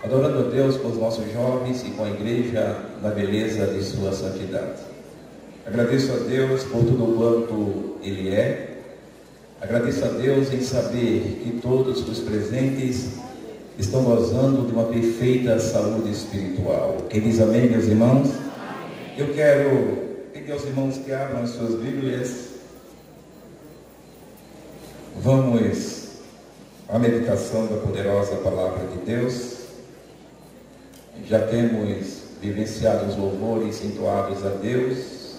adorando a Deus com os nossos jovens e com a igreja na beleza de sua santidade. Agradeço a Deus por tudo quanto Ele é. Agradeço a Deus em saber que todos os presentes estão gozando de uma perfeita saúde espiritual. Quem diz amém, meus irmãos? Eu quero pedir aos irmãos que abram as suas Bíblias. Vamos à meditação da poderosa Palavra de Deus. Já temos vivenciado os louvores entoados a Deus,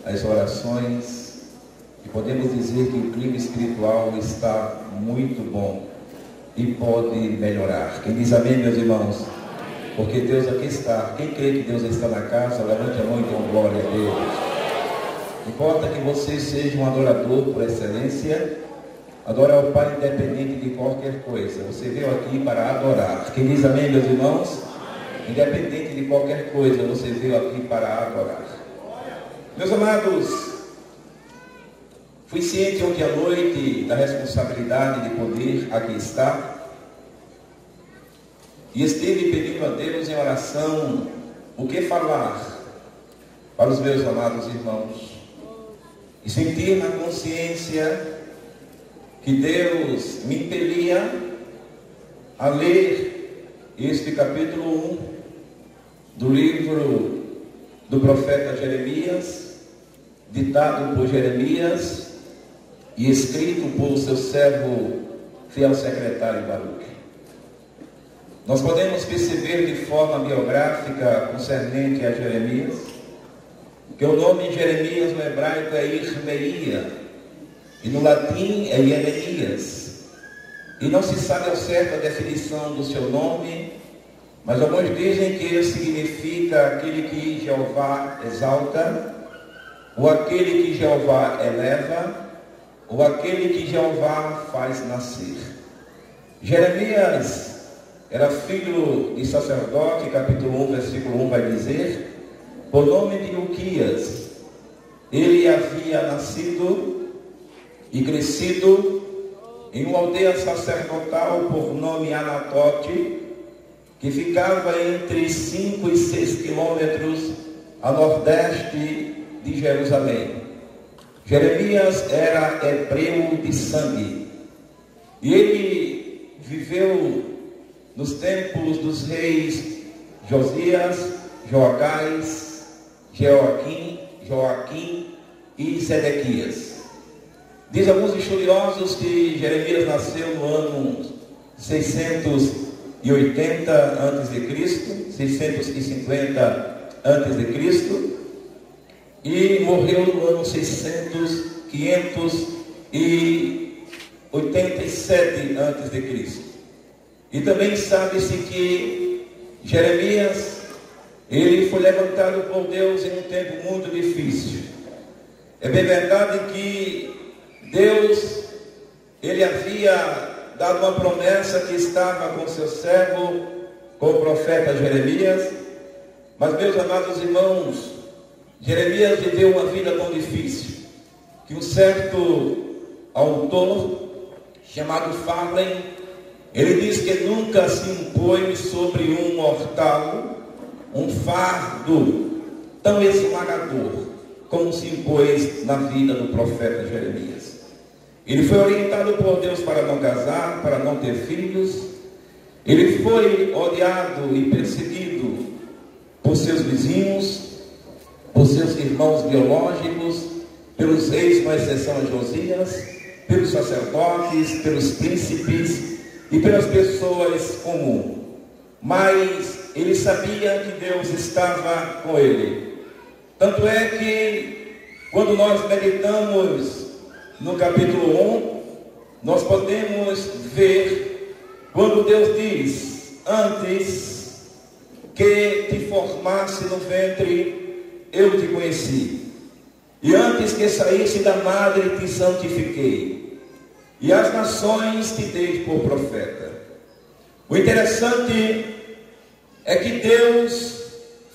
as orações, e podemos dizer que o clima espiritual está muito bom e pode melhorar. Quem diz amém, meus irmãos? Porque Deus aqui está. Quem crê que Deus está na casa, levante a mão e dê uma glória a Deus. Importa que você seja um adorador por excelência. Adorar o Pai independente de qualquer coisa. Você veio aqui para adorar. Quem diz amém, meus irmãos? Independente de qualquer coisa, você veio aqui para adorar. Meus amados, fui ciente ontem à noite da responsabilidade de poder aqui estar. E estive pedindo a Deus em oração o que falar para os meus amados irmãos. E sentir na consciência que Deus me impelia a ler este capítulo 1 do livro do profeta Jeremias, ditado por Jeremias e escrito por seu servo, fiel secretário Baruque. Nós podemos perceber de forma biográfica concernente a Jeremias, que o nome de Jeremias no hebraico é Irmeia, e no latim é Jeremias. E não se sabe ao certo a definição do seu nome, mas alguns dizem que ele significa aquele que Jeová exalta, ou aquele que Jeová eleva, ou aquele que Jeová faz nascer. Jeremias era filho de sacerdote, capítulo 1, versículo 1 vai dizer, por nome de Uquias. Ele havia nascido e crescido em uma aldeia sacerdotal por nome Anatote, que ficava entre 5 e 6 quilômetros a nordeste de Jerusalém. Jeremias era hebreu de sangue, e ele viveu nos tempos dos reis Josias, Joacás, Joaquim e Sedequias. Diz alguns estudiosos que Jeremias nasceu no ano 680 a.C., 650 a.C., e morreu no ano 587 a.C. E também sabe-se que Jeremias, ele foi levantado por Deus em um tempo muito difícil. É bem verdade que Deus, ele havia dado uma promessa que estava com seu servo, com o profeta Jeremias, mas, meus amados irmãos, Jeremias viveu uma vida tão difícil, que um certo autor, chamado Farley, ele diz que nunca se impôs sobre um mortal um fardo tão esmagador como se impôs na vida do profeta Jeremias. Ele foi orientado por Deus para não casar, para não ter filhos. Ele foi odiado e perseguido por seus vizinhos, por seus irmãos biológicos, pelos reis, com exceção a Josias, pelos sacerdotes, pelos príncipes e pelas pessoas comuns. Mas ele sabia que Deus estava com ele. Tanto é que, quando nós meditamos no capítulo 1, nós podemos ver quando Deus diz: antes que te formasse no ventre, eu te conheci, e antes que saísse da madre, te santifiquei, e as nações te dei por profeta. O interessante é que Deus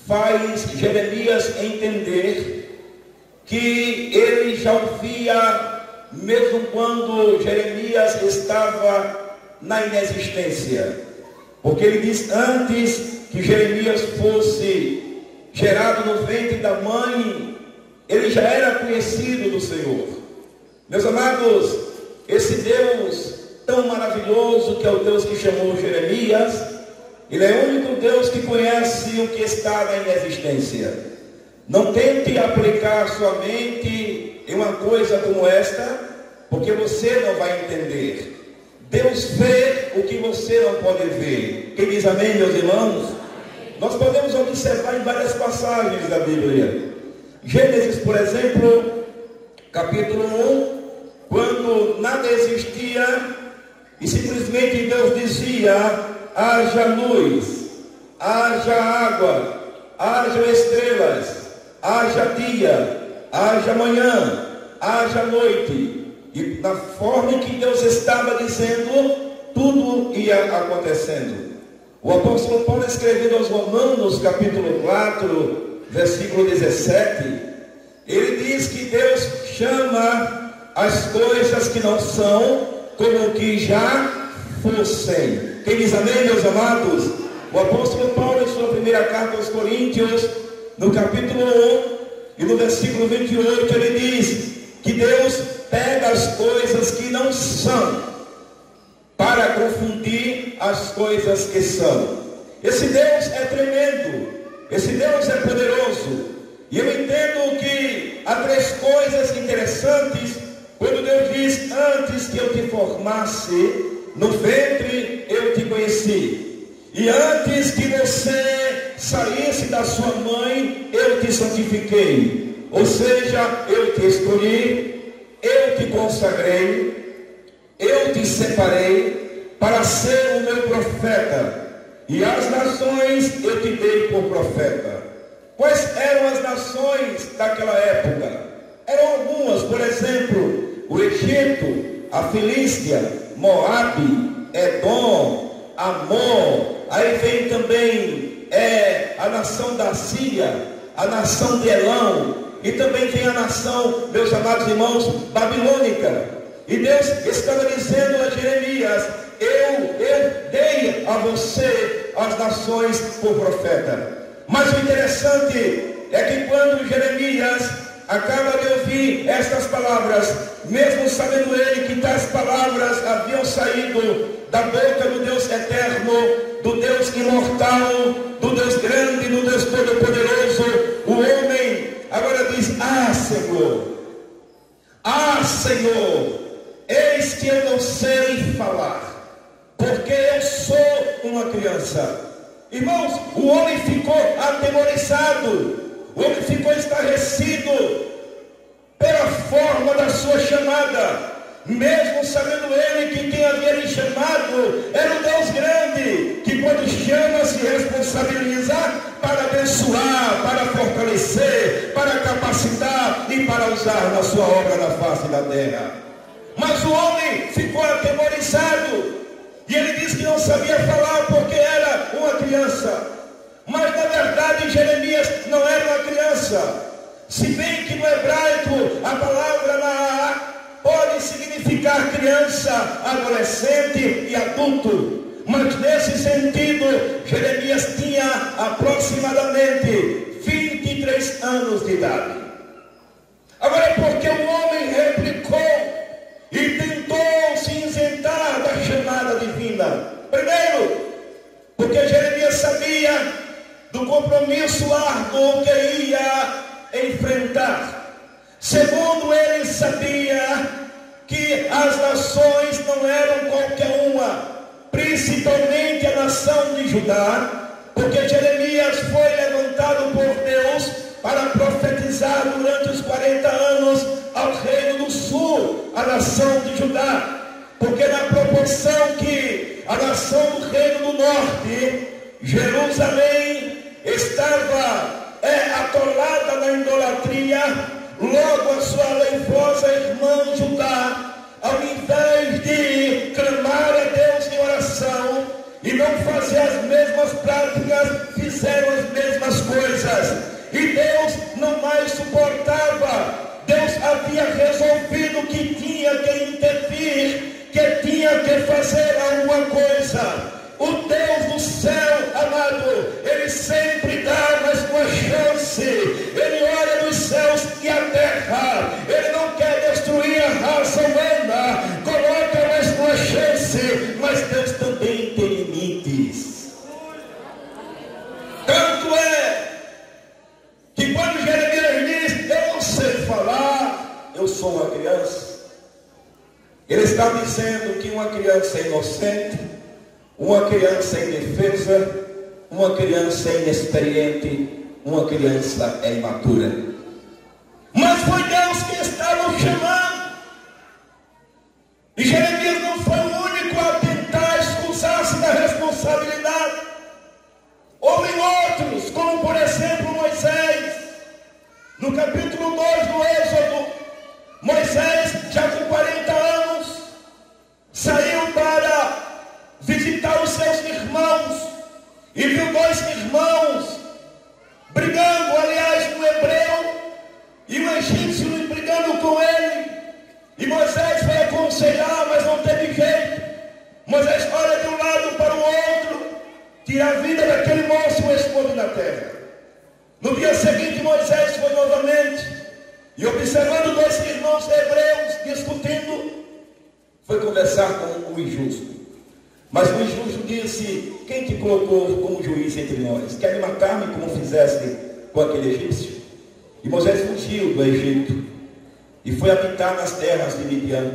faz Jeremias entender que ele já ouvia, mesmo quando Jeremias estava na inexistência. Porque ele diz: antes que Jeremias fosse gerado no ventre da mãe, ele já era conhecido do Senhor. Meus amados, esse Deus tão maravilhoso, que é o Deus que chamou Jeremias, ele é o único Deus que conhece o que está na inexistência. Não tente aplicar sua mente em uma coisa como esta, porque você não vai entender. Deus vê o que você não pode ver. Quem diz amém, meus irmãos? Nós podemos observar em várias passagens da Bíblia. Gênesis, por exemplo, capítulo 1, quando nada existia e simplesmente Deus dizia: haja luz, haja água, haja estrelas, haja dia, haja manhã, haja noite. E na forma em que Deus estava dizendo, tudo ia acontecendo. O apóstolo Paulo, escrevendo aos Romanos, capítulo 4, versículo 17, ele diz que Deus chama as coisas que não são como que já fossem. Quem diz amém, meus amados? O apóstolo Paulo, em sua primeira carta aos Coríntios, no capítulo 1 e no versículo 28, ele diz que Deus pega as coisas que não são para confundir as coisas que são. Esse Deus é tremendo, esse Deus é poderoso. E eu entendo que há três coisas interessantes quando Deus diz: antes que eu te formasse no ventre eu te conheci, e antes que você saísse da sua mãe eu te santifiquei. Ou seja, eu te escolhi, eu te consagrei, eu te separei para ser o meu profeta, e as nações eu te dei por profeta. Quais eram as nações daquela época? Eram algumas, por exemplo, o Egito, a Filístia, Moabe, Edom, Amon. Aí vem também a nação da Síria, a nação de Elão, e também tem a nação, meus amados irmãos, babilônica. E Deus estava dizendo a Jeremias: eu dei a você as nações por profeta. Mas o interessante é que quando Jeremias acaba de ouvir estas palavras, mesmo sabendo ele que tais palavras haviam saído da boca do Deus eterno, do Deus imortal, do Deus grande, do Deus todo-poderoso, o homem agora diz: ah Senhor, eis que eu não sei falar, porque eu sou uma criança. Irmãos, o homem ficou atemorizado, o homem ficou estarrecido pela forma da sua chamada, mesmo sabendo ele que quem havia lhe chamado era um Deus grande, que quando chama se responsabiliza para abençoar, para fortalecer, para capacitar e para usar na sua obra na face da terra. Mas o homem ficou atemorizado, e ele disse que não sabia falar porque era uma criança. Mas na verdade Jeremias não era uma criança. Se bem que no hebraico a palavra Naá pode significar criança, adolescente e adulto. Mas nesse sentido, Jeremias tinha aproximadamente 23 anos de idade. Agora, porque o homem replicou e tentou se isentar da chamada divina? Primeiro, porque Jeremias sabia do compromisso árduo que ia enfrentar. Segundo, ele sabia que as nações não eram qualquer uma, principalmente a nação de Judá, porque Jeremias foi levantado por Deus para profetizar durante os 40 anos ao reino do sul, a nação de Judá. Porque na proporção que a nação do reino do norte, Jerusalém, estava atolada na idolatria, logo a sua leivosa irmã Judá, ao invés de clamar a Deus em oração e não fazer as mesmas práticas, fizeram as mesmas coisas. E Deus não mais suportava. Deus havia resolvido que tinha que intervir, que tinha que fazer alguma coisa. O Deus do dizendo que uma criança inocente, uma criança indefesa, uma criança inexperiente, uma criança imatura. Mas foi Deus que estava o chamando. E Jeremias não foi o único a tentar excusar-se da responsabilidade. Houve outros, como por exemplo Moisés. No capítulo 2 do Êxodo, Moisés, já com 40 anos, saiu para visitar os seus irmãos e viu dois irmãos brigando, aliás, um hebreu e um egípcio brigando com ele. E Moisés foi aconselhar, mas não teve jeito. Moisés olha de um lado para o outro, tira a vida daquele moço e o expõe na terra. No dia seguinte, Moisés foi novamente, e observando dois irmãos hebreus discutindo, foi conversar com o injusto. Mas o injusto disse: quem te colocou como juiz entre nós? Quer me matar-me como fizeste com aquele egípcio? E Moisés fugiu do Egito e foi habitar nas terras de Midian.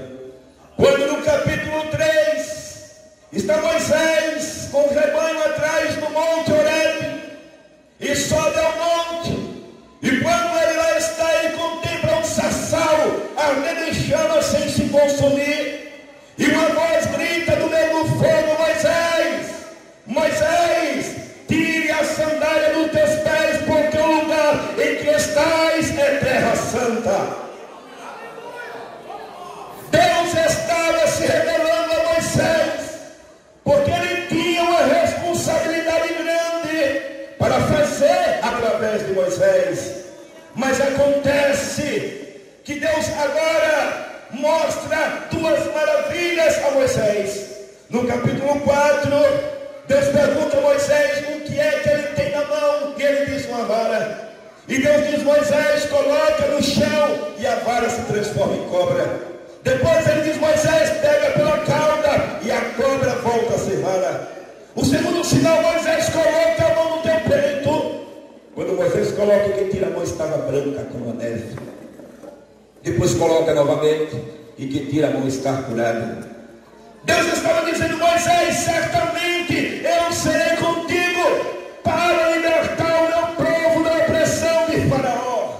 Quando no capítulo 3 está Moisés com o rebanho atrás do monte Horebe, e sobe ao monte, e quando ele lá está, ele contempla um sassal ardendo em chamas sem se consumir, e uma voz grita do meio do fogo: Moisés, Moisés, tire a sandália dos teus pés, porque o lugar em que estás é terra santa. Deus estava se revelando a Moisés, porque ele tinha uma responsabilidade grande para fazer através de Moisés. Mas acontece que Deus agora mostra duas maravilhas a Moisés. No capítulo 4, Deus pergunta a Moisés o que é que ele tem na mão, e ele diz: uma vara. E Deus diz: Moisés, coloca no chão, e a vara se transforma em cobra. Depois ele diz: Moisés, pega pela cauda, e a cobra volta a ser vara. O segundo sinal, Moisés coloca a mão no teu peito. Quando Moisés coloca, quem tira a mão estava branca como a neve. Depois coloca novamente, e quem tira a mão está curado. Deus estava dizendo: Moisés, certamente eu serei contigo para libertar o meu povo da opressão de Faraó.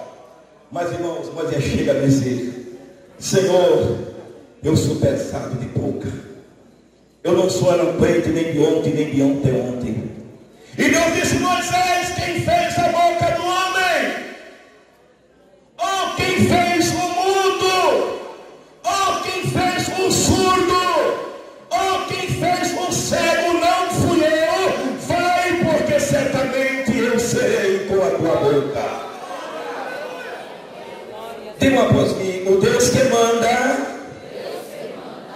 Mas irmãos, Moisés chega a dizer: Senhor, eu sou pesado de boca, eu não sou eloquente nem de ontem, nem de ontem. E Deus disse: Moisés, quem fez a boca do homem? Ou quem fez o mudo? Ou quem fez o surdo? Ou quem fez o cego? Não fui eu. Vai, porque certamente eu serei com a tua boca. Diga após mim: o Deus que manda.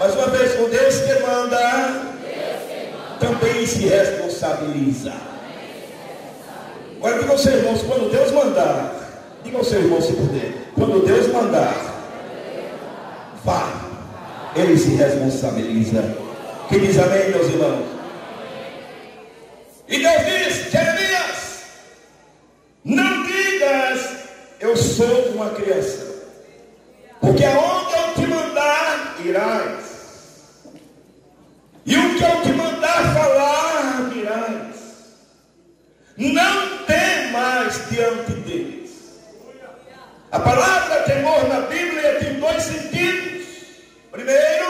Mais uma vez: o Deus que manda também se responsabiliza. Agora diga aos seus irmãos: quando Deus mandar, diga aos seus irmãos se puder, quando Deus mandar, vá, ele se responsabiliza. Que diz amém, meus irmãos? E Deus diz: Jeremias, não digas eu sou uma criança, porque aonde eu te mandar, irás, e o que eu te mandar falar, dirás. Não temas diante deles. A palavra temor na Bíblia tem dois sentidos. Primeiro,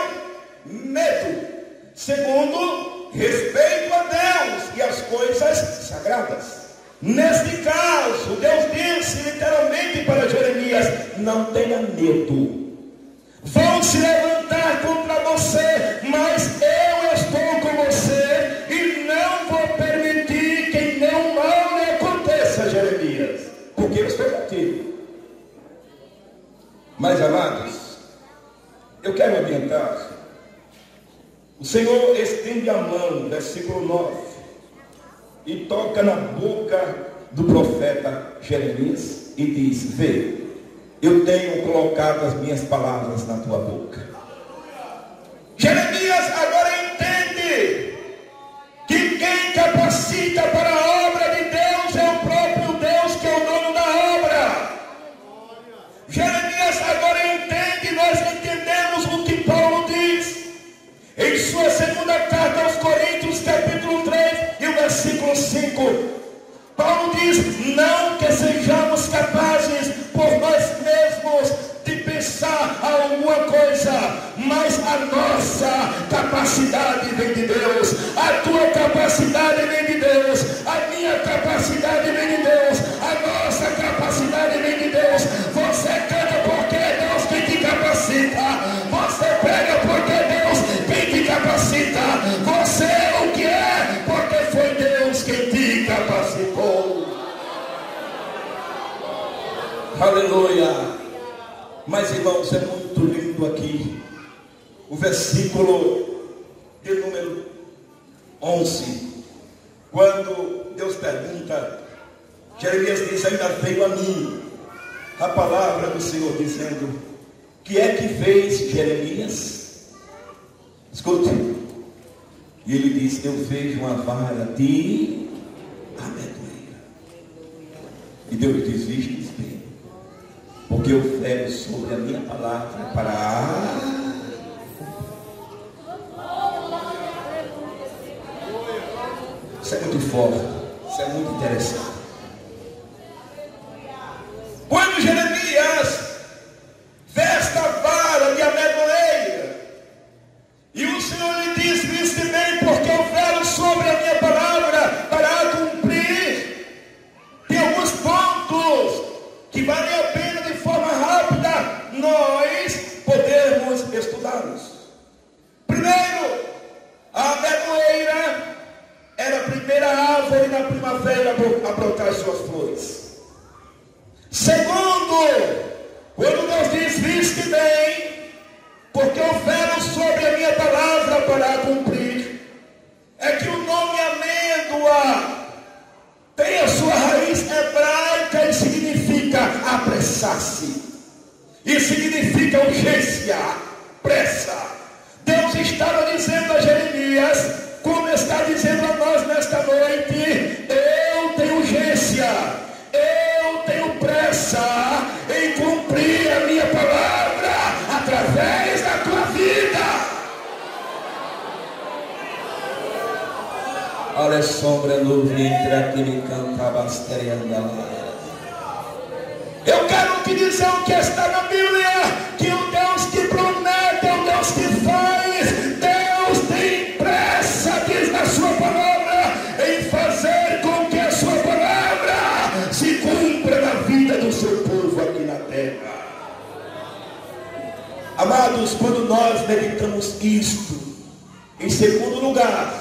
medo. Segundo, respeito a Deus e as coisas sagradas. Neste caso, Deus disse literalmente para Jeremias: não tenha medo. Vão se levantar contra você, mas eu estou com você e não vou permitir que nenhum mal lhe aconteça, Jeremias, porque eu estou contigo. Mas, amados, eu quero ambientar. O Senhor estende a mão, versículo 9, e toca na boca do profeta Jeremias e diz: vê, eu tenho colocado as minhas palavras na tua boca. Jeremias agora entende que quem capacita para a obra de Deus é o próprio Deus, que é o dono da obra. Jeremias agora entende, nós entendemos o que Paulo diz: versículo 5, Paulo diz: não que sejamos capazes por nós mesmos de pensar alguma coisa, mas a nossa capacidade vem de Deus, a tua capacidade vem de Deus, a minha capacidade vem de Deus, a nossa capacidade vem de Deus. Você canta porque é Deus quem te capacita, você prega porque é Deus quem te capacita, você é o que é porque foi Deus quem te capacitou. Aleluia. Mas, irmãos, é muito lindo aqui o versículo de número 11, quando Deus pergunta, Jeremias diz: ainda veio a mim a palavra do Senhor dizendo: que é que fez Jeremias? Escute. E ele diz: eu vejo uma vara de amendoeira. E Deus diz: vistes bem, porque eu fero sobre a minha palavra para Isso é muito forte, isso é muito interessante. Quando Jeremias vê esta vara de amendoeira, e o Senhor lhe diz: viste bem, porque eu fero sobre a minha palavra para cumprir. Tem alguns pontos que vale a pena, de forma rápida, nós podermos estudá-los. Primeiro, a amendoeira era a primeira árvore na primavera a brotar suas flores. Segundo, quando Deus diz: viste bem, porque eu fero sobre a minha palavra para cumprir, é que o nome amêndoa tem a sua raiz hebraica e significa apressar-se, e significa urgência, pressa. Deus estava dizendo a Jeremias, como está dizendo a nós nesta noite: eu tenho urgência, eu tenho pressa em cumprir a minha palavra através da tua vida. Olha a sombra no ventre, aquele canta basterianda. Eu quero te dizer o que está na Bíblia: que o Deus que promete é o Deus que faz. Deus tem pressa, diz na sua palavra, em fazer com que a sua palavra se cumpra na vida do seu povo aqui na terra. Amados, quando nós meditamos isto, em segundo lugar,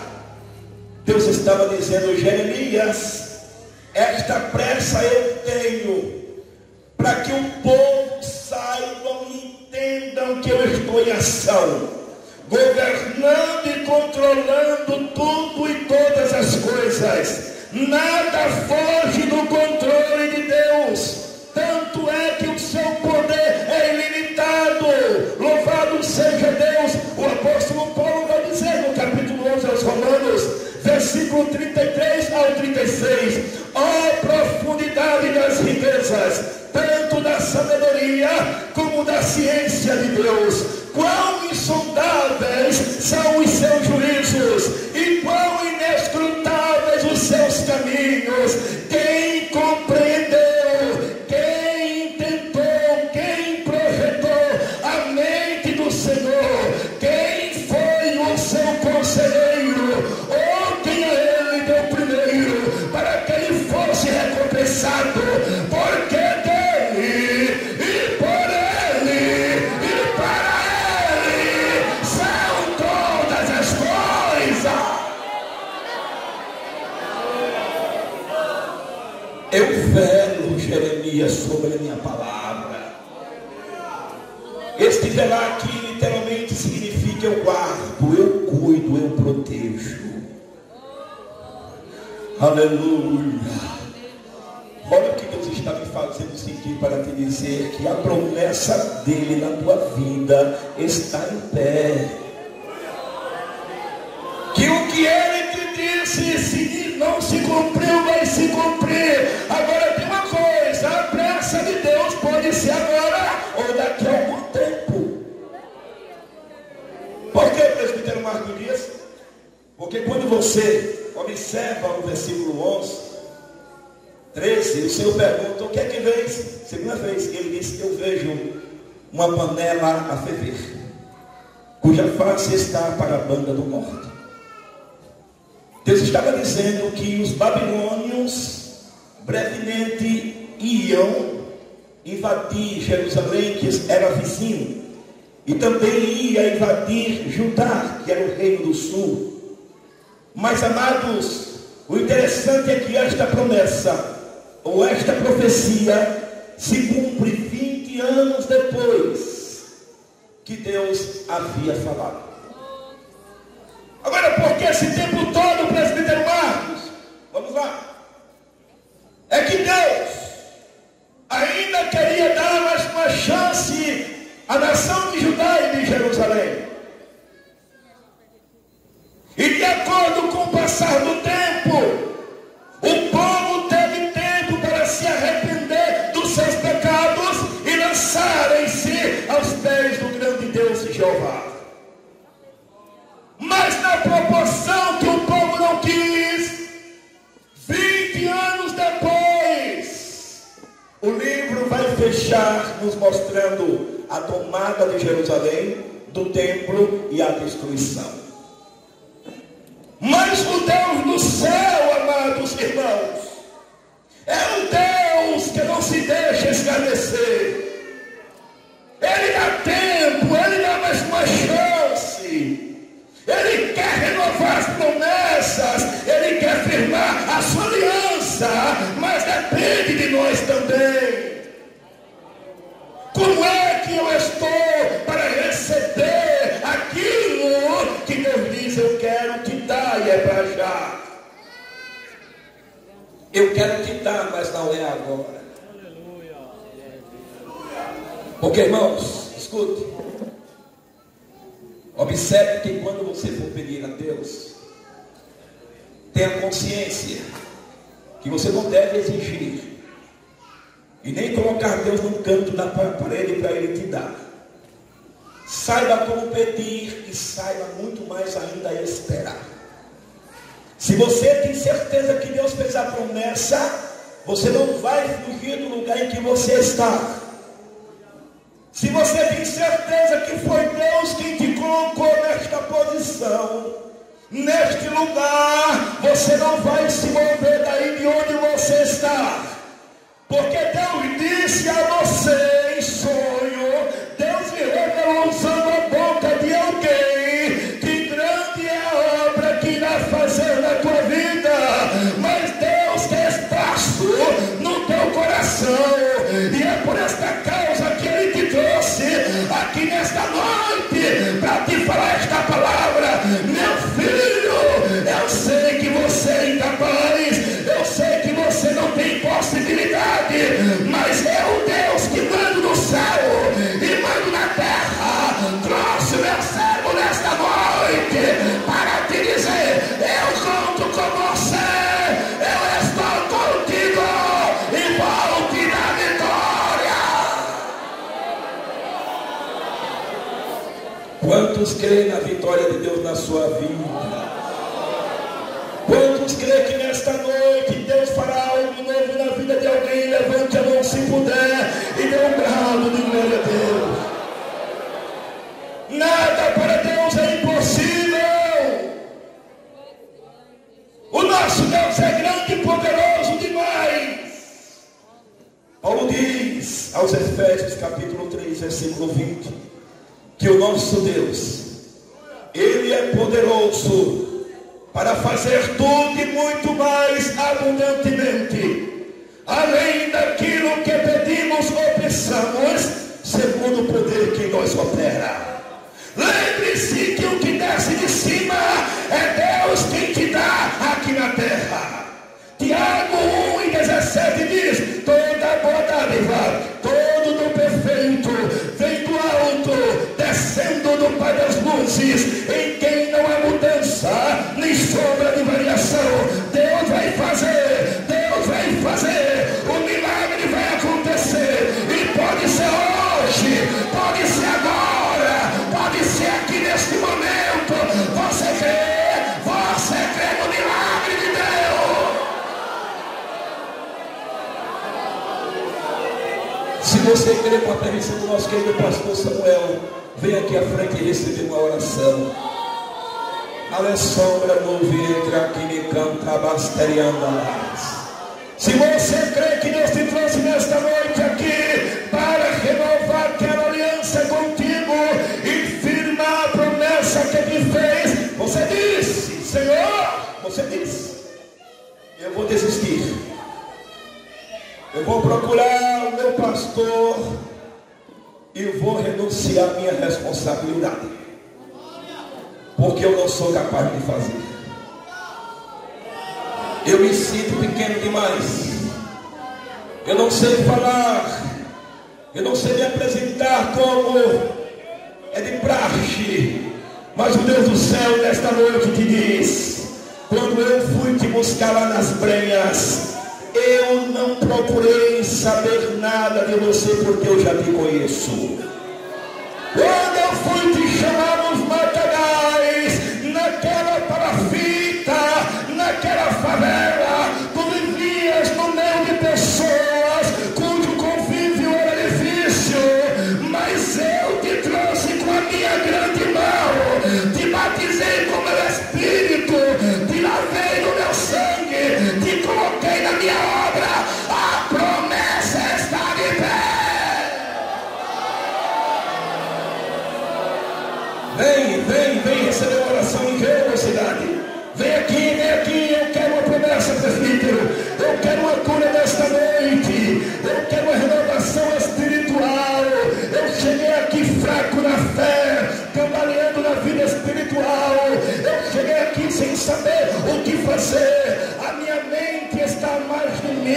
Deus estava dizendo: Jeremias, esta pressa eu tenho, para que o povo saibam e entendam que eu estou em ação, governando e controlando tudo e todas as coisas. Nada foge do controle de Deus. Tanto é que o seu poder é ilimitado. Louvado seja Deus. O apóstolo Paulo vai dizer no capítulo 11 aos Romanos, versículo 33 ao 36: ó profundidade das riquezas, tanto da sabedoria como da ciência de Deus, quão insondáveis são os seus juízos e quão inescrutáveis os seus caminhos. Quem compreendeu, quem intentou, quem projetou a mente do Senhor? Quem foi o seu conselheiro? Ou quem a ele deu primeiro, para que ele fosse recompensado? Porque eu velo, Jeremias, sobre a minha palavra. Este velar aqui literalmente significa: eu guardo, eu cuido, eu protejo. Aleluia. Olha o que Deus está me fazendo sentir para te dizer que a promessa dele na tua vida está em pé. Que o que ele te disse, se não se cumpriu, vai se cumprir. Agora tem uma coisa: a pressa de Deus pode ser agora ou daqui a algum tempo. Por que, presbítero Marco Dias? Porque quando você observa no versículo 13, o Senhor pergunta: o que é que vês? Segunda vez, ele disse: eu vejo uma panela a ferver, cuja face está para a banda do norte. Deus estava dizendo que os babilônios brevemente iam invadir Jerusalém, que era vizinho, e também ia invadir Judá, que era o reino do sul. Mas, amados, o interessante é que esta promessa, ou esta profecia, se cumpre 20 anos depois que Deus havia falado. Agora, por que esse tempo todo, presbítero Marcos? Vamos lá. É que Deus ainda queria dar mais uma chance à nação de Judá e de Jerusalém. E de acordo com o passar do tempo, o povo teve tempo para se arrepender dos seus pecados e lançarem-se aos pés do grande Deus Jeová. Mas na proporção que o povo não quis, 20 anos depois, o livro vai fechar nos mostrando a tomada de Jerusalém, do templo e a destruição. Mas o Deus do céu, amados irmãos, é um Deus que não se deixa escarnecer. Ele dá tempo, ele dá mais uma chance. Ele quer renovar as promessas, ele quer firmar a sua aliança, mas depende de nós também. Como é que eu estou para receber aquilo que Deus diz: eu quero te dar, e é para já? Eu quero te dar, mas não é agora. Porque, irmãos, escute. Observe que quando você for pedir a Deus, tenha consciência que você não deve exigir e nem colocar Deus num canto da parede para Ele te dar. Saiba como pedir e saiba muito mais ainda esperar. Se você tem certeza que Deus fez a promessa, você não vai fugir do lugar em que você está. Se você tem certeza que foi Deus quem te colocou nesta posição, neste lugar, você não vai se mover daí de onde você está. Porque Deus disse a você em sonho, Deus me revelou usando a boca de alguém, que grande é a obra que irá fazer na tua vida. Mas Deus quer espaço no teu coração, e é por esta causa que Ele te trouxe aqui nesta noite para te falar esta palavra. Meu filho, eu sei que você é incapaz, eu sei que você não tem possibilidade, mas é o Deus que manda no céu e manda na terra. Trouxe o meu servo nesta noite para te dizer: eu conto com você, eu estou contigo e vou te dar vitória. Quantos creem na vitória de Deus na sua vida? Quantos creem que nesta noite Deus fará algo novo na vida de alguém? Levante a mão se puder e dê um brado de glória a Deus. Nada para Deus é impossível. O nosso Deus é grande e poderoso demais. Paulo diz aos Efésios capítulo 3, versículo 20, que o nosso Deus, Ele é poderoso para fazer tudo e muito mais abundantemente, além daquilo que pedimos ou pensamos, segundo o poder que em nós opera. Lembre-se que o que desce de cima é Deus quem te dá aqui na terra. Tiago 1:17 diz: toda boa dádiva, todo dom perfeito, vem do alto, descendo do Pai das luzes, em quem não há mudança, nem sombra de variação. Deus vai fazer, o milagre vai acontecer, e pode ser hoje, pode ser agora, pode ser aqui neste momento. Você crê no milagre de Deus? você crê com a presença do nosso querido pastor Samuel, vem aqui à frente e receber uma oração. Ale sombra no ventre aqui me canta basterianda. Se você crê que Deus te trouxe nesta noite aqui para renovar aquela aliança contigo e firmar a promessa que Ele fez, você disse: Senhor, você disse, eu vou desistir, eu vou procurar o meu pastor e vou renunciar à minha responsabilidade, porque eu não sou capaz de fazer. Eu me sinto pequeno demais. Eu não sei falar. Eu não sei me apresentar como é de praxe. Mas o Deus do céu nesta noite te diz: quando eu fui te buscar lá nas brenhas, eu não procurei saber nada de você, porque eu já te conheço. Quando eu fui te chamar nos matagais, naquela palafita, naquela favela, tu vivias no meio de pessoas cujo convívio era difícil, mas eu te trouxe com a minha grande mão, te batizei com meu Espírito, te lavei no meu sangue, te coloquei na minha obra, a promessa está de pé. Vem receber uma oração em velocidade. Vem aqui, eu quero uma promessa, presbítero. Eu quero uma cura nesta noite. Eu quero uma renovação espiritual. Eu cheguei aqui fraco na fé, cambaleando na vida espiritual. Eu cheguei aqui sem saber o que fazer. A minha mente está mais de 1000.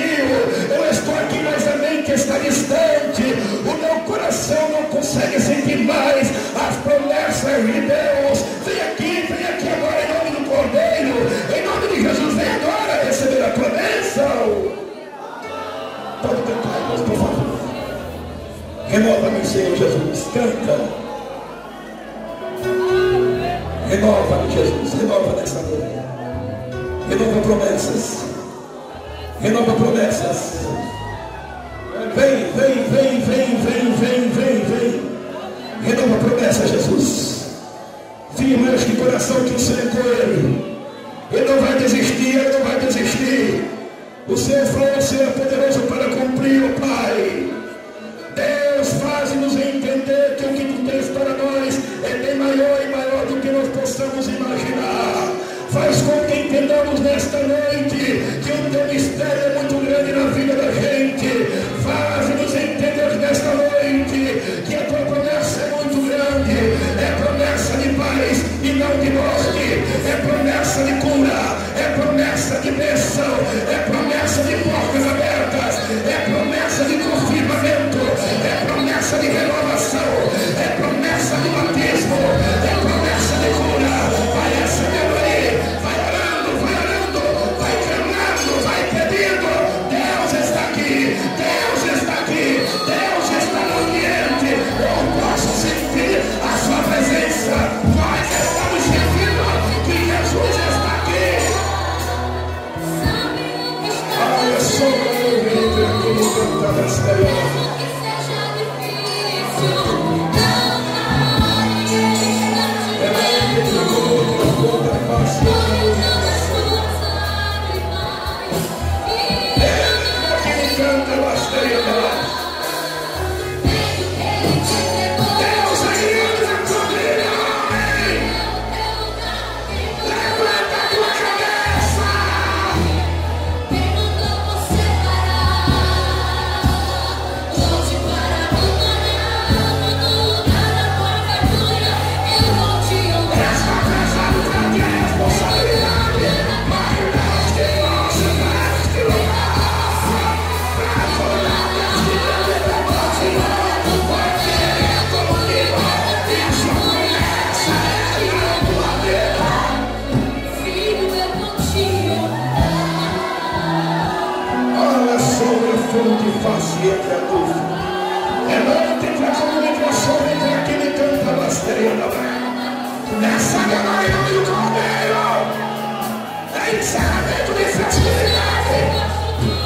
Eu estou aqui, mas a mente está distante. O meu coração não consegue sentir mais as promessas de Deus. Vem aqui agora em nome do Cordeiro. Em nome de Jesus, vem agora receber a promessa. Pode cantar, irmãos, por favor. Renova-me, Senhor Jesus. Canta. Renova-me, Jesus. Renova nessa noite. Renova promessas. Renova promessas. Vem. Renova promessa, Jesus. Firma este coração que o Senhor é com ele. Ele não vai desistir. O Senhor falou, o Senhor é poderoso para cumprir, ó Pai. Deus, faz-nos entender que o que tu tens para nós é bem maior do que nós possamos imaginar. Faz com que entendamos nesta noite que o teu mistério é muito grande na vida da gente. Faz-nos entender nesta noite que a tua promessa é muito grande. É promessa de paz e não de morte. É promessa de cura. É promessa de bênção. É promessa de portas abertas. É promessa de confirmamento. É promessa de renovação. É promessa de batismo. É promessa de cura. Vai recebendo aí. Vai orando, vai clamando, vai pedindo. Deus está aqui, Deus está no ambiente. Eu posso sentir a sua presença. Nós estamos sentindo que Jesus está aqui. Olha só o ventre aqui no canto da estrela. Face entre a luz. É noite entre a comunicação, entre aquele que canta basteria. Nessa memória em nome do Cordeiro. É encerramento de festividade.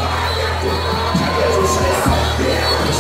Olha a tua boca, Deus do Senhor. Deus,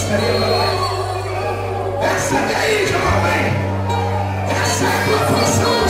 gostaria da live. Essa daí, jovem. Essa é a tua porção.